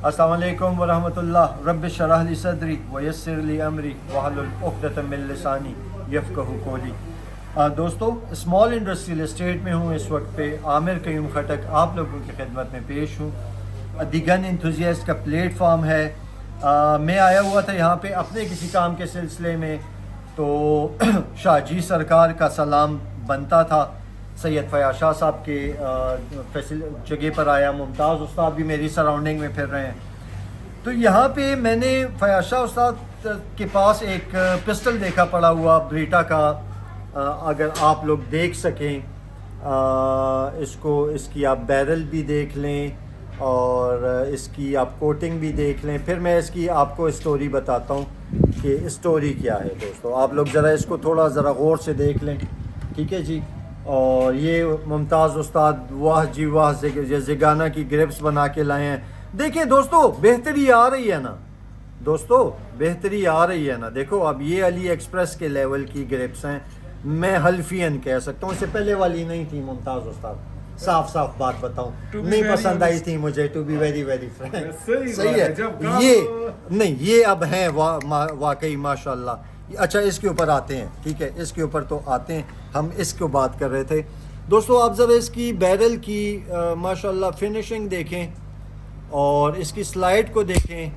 अस्सलाम वालेकुम वरहमतुल्लाह रब्बि शरह ली सदरी वयस्सिर ली अमरी वहलुल उक़दतम मिन लिसानी यफ़क़हू क़ौली। दोस्तों, स्मॉल इंडस्ट्रियल एस्टेट में हूँ इस वक्त पे। आमिर क़य्यूम खटक आप लोगों की खिदमत में पेश हूँ। दी गन एंथुसियास्ट का प्लेटफॉर्म है। मैं आया हुआ था यहाँ पे अपने किसी काम के सिलसिले में, तो शाहजी सरकार का सलाम बनता था। सैयद फयाज शाह साहब के जगह पर आया। मुमताज़ उस्ताद भी मेरी सराउंडिंग में फिर रहे हैं। तो यहाँ पे मैंने फयाज शाह उस्ताद के पास एक पिस्टल देखा पड़ा हुआ ब्रीटा का। अगर आप लोग देख सकें इसकी आप बैरल भी देख लें और इसकी आप कोटिंग भी देख लें। फिर मैं इसकी आपको स्टोरी बताता हूँ कि स्टोरी क्या है। दोस्तों, आप लोग ज़रा इसको थोड़ा ज़रा गौर से देख लें, ठीक है जी। और ये मुमताज़ उस्ताद वाह जी वाह ज़िगाना की ग्रिप्स बना के लाए हैं। देखें दोस्तों, बेहतरी आ रही है ना दोस्तों, बेहतरी आ रही है ना। देखो, अब ये अली एक्सप्रेस के लेवल की ग्रिप्स हैं। मैं हल्फियन कह सकता हूँ, इससे पहले वाली नहीं थी मुमताज़ उस्ताद। साफ साफ बात बताऊं, नहीं पसंद आई थी मुझे, to be very very frank. सही है ये नहीं, ये अब हैं वाकई माशाल्लाह। अच्छा, इसके ऊपर आते हैं, ठीक है, इसके ऊपर तो आते हैं। हम इसको बात कर रहे थे। दोस्तों, आप ज़रा इसकी बैरल की माशाल्लाह फिनिशिंग देखें और इसकी स्लाइड को देखें।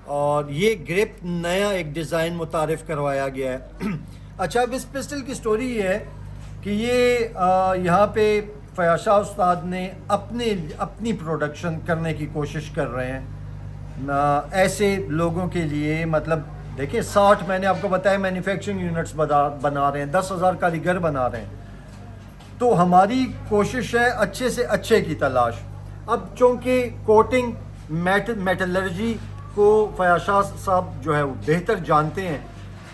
और ये ग्रिप नया एक डिज़ाइन मुतारिफ़ करवाया गया है। अच्छा, अब इस पिस्टल की स्टोरी ये है कि ये यहाँ पे फयाज शाह उस्ताद ने अपनी प्रोडक्शन करने की कोशिश कर रहे हैं ऐसे लोगों के लिए। मतलब देखिए, 60 मैंने आपको बताया मैन्युफैक्चरिंग यूनिट्स बना रहे हैं, 10,000 कारीगर बना रहे हैं। तो हमारी कोशिश है अच्छे से अच्छे की तलाश। अब चूँकि कोटिंग मेटलर्जी को फयाज शाह साहब जो है वो बेहतर जानते हैं,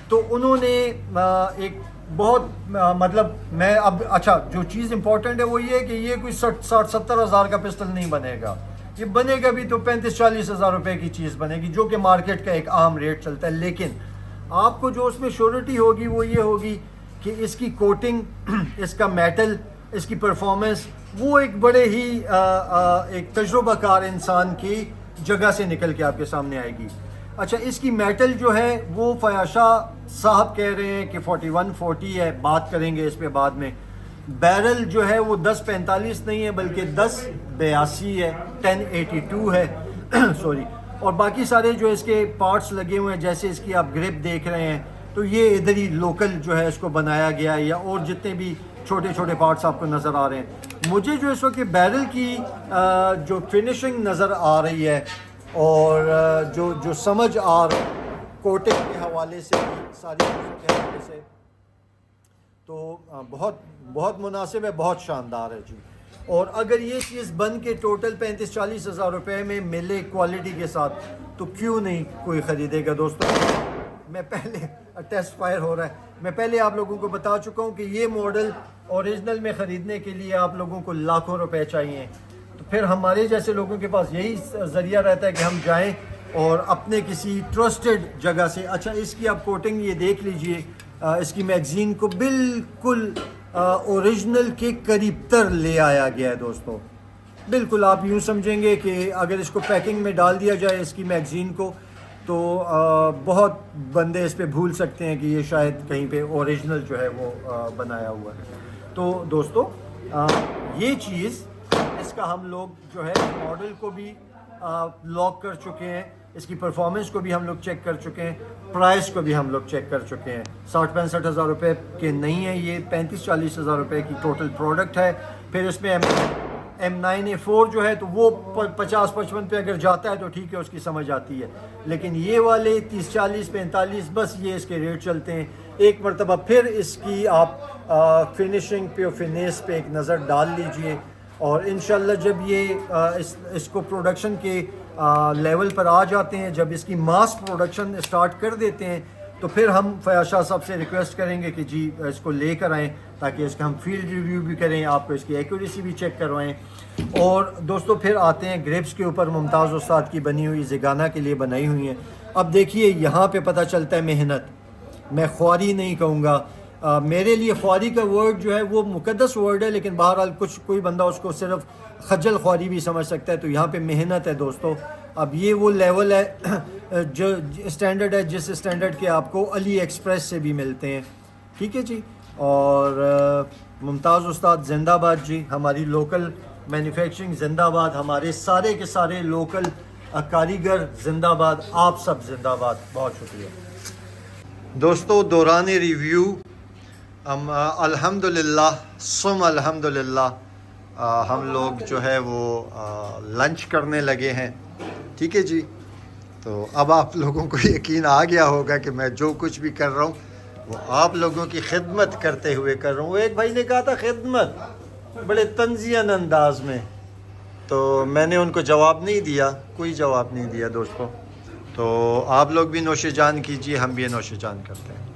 तो उन्होंने एक बहुत मतलब मैं अब अच्छा, जो चीज़ इंपॉर्टेंट है वो ये है कि ये कोई 60-70 हज़ार का पिस्टल नहीं बनेगा। ये बनेगा भी तो 35-40 हज़ार रुपये की चीज़ बनेगी, जो कि मार्केट का एक आम रेट चलता है। लेकिन आपको जो उसमें श्योरिटी होगी वो ये होगी कि इसकी कोटिंग, इसका मेटल, इसकी परफॉर्मेंस, वो एक बड़े ही एक तजुर्बाकार इंसान की जगह से निकल के आपके सामने आएगी। अच्छा, इसकी मेटल जो है वो फयाज शाह साहब कह रहे हैं कि 4140 है, बात करेंगे इस पे बाद में। बैरल जो है वो 1045 नहीं है बल्कि 1082 है, 1082 है सॉरी। और बाकी सारे जो इसके पार्ट्स लगे हुए हैं, जैसे इसकी आप ग्रिप देख रहे हैं, तो ये इधर ही लोकल जो है इसको बनाया गया है, या और जितने भी छोटे छोटे पार्ट्स आपको नज़र आ रहे हैं। मुझे जो इस वक्त बैरल की जो फिनिशिंग नज़र आ रही है और जो समझ आ रही कोटिंग के हवाले से भी, सारी चीज़ों के हवाले से, तो बहुत मुनासिब है, बहुत शानदार है जी। और अगर ये चीज़ बन के टोटल 35-40 हज़ार रुपये में मिले क्वालिटी के साथ, तो क्यों नहीं कोई ख़रीदेगा। दोस्तों, मैं पहले टेस्ट फायर हो रहा है, मैं पहले आप लोगों को बता चुका हूँ कि ये मॉडल ओरिजिनल में ख़रीदने के लिए आप लोगों को लाखों रुपए चाहिए। तो फिर हमारे जैसे लोगों के पास यही ज़रिया रहता है कि हम जाएँ और अपने किसी ट्रस्टेड जगह से। अच्छा, इसकी आप कोटिंग ये देख लीजिए, इसकी मैगज़ीन को बिल्कुल ओरिजिनल के करीब तर ले आया गया है। दोस्तों, बिल्कुल आप यूँ समझेंगे कि अगर इसको पैकिंग में डाल दिया जाए इसकी मैगज़ीन को, तो बहुत बंदे इस पे भूल सकते हैं कि ये शायद कहीं पे ओरिजिनल जो है वो बनाया हुआ है। तो दोस्तों, ये चीज़, इसका हम लोग जो है मॉडल को भी लॉक कर चुके हैं, इसकी परफॉर्मेंस को भी हम लोग चेक कर चुके हैं, प्राइस को भी हम लोग चेक कर चुके हैं। 60-65 हज़ार रुपये के नहीं है, ये 35-40 हज़ार रुपये की टोटल प्रोडक्ट है। फिर इसमें M9A4 जो है, तो वो 50-55 पे अगर जाता है तो ठीक है, उसकी समझ आती है। लेकिन ये वाले 30-40-45, बस ये इसके रेट चलते हैं। एक मरतबा फिर इसकी आप फिनिशिंग पे और फिनिश पे एक नज़र डाल लीजिए, और इंशाल्लाह जब ये इसको प्रोडक्शन के लेवल पर आ जाते हैं, जब इसकी मास प्रोडक्शन स्टार्ट कर देते हैं, तो फिर हम फयाज शाह साहब से रिक्वेस्ट करेंगे कि जी इसको लेकर आएँ, ताकि इसका हम फील्ड रिव्यू भी करें, आपको इसकी एक्यूरेसी भी चेक करवाएं। और दोस्तों, फिर आते हैं ग्रिप्स के ऊपर। मुमताज़ उस्ताद की बनी हुई ज़िगाना के लिए बनाई हुई हैं। अब देखिए, यहाँ पे पता चलता है मेहनत। मैं ख्वारी नहीं कहूँगा, मेरे लिए ख्वारी का वर्ड जो है वो मुकद्दस वर्ड है, लेकिन बहरहाल कोई बंदा उसको सिर्फ खज्जल ख्वारी भी समझ सकता है। तो यहाँ पे मेहनत है दोस्तों। اب یہ وہ لیول ہے جو اسٹینڈرڈ ہے جس اسٹینڈرڈ کے آپ کو علی ایکسپریس سے بھی ملتے ہیں. ٹھیک ہے جی. اور ممتاز استاد زندہ باد جی. ہماری لوکل مینوفیکچرنگ زندہ باد. ہمارے سارے کے سارے لوکل کاریگر زندہ باد. آپ سب زندہ باد. بہت شکریہ دوستو. دوران ریویو ہم الحمدللہ الحمدللہ ہم لوگ جو ہے وہ لنچ کرنے لگے ہیں. ٹھیک ہے جی. تو اب آپ لوگوں کو یقین آ گیا ہوگا کہ میں جو کچھ بھی کر رہا ہوں وہ آپ لوگوں کی خدمت کرتے ہوئے کر رہا ہوں. ایک بھائی نے کہا تھا خدمت بڑے طنزیہ انداز میں, تو میں نے ان کو جواب نہیں دیا, کوئی جواب نہیں دیا دوستو. تو آپ لوگ بھی نوش جان کیجیے, ہم بھی نوش جان کرتے ہیں.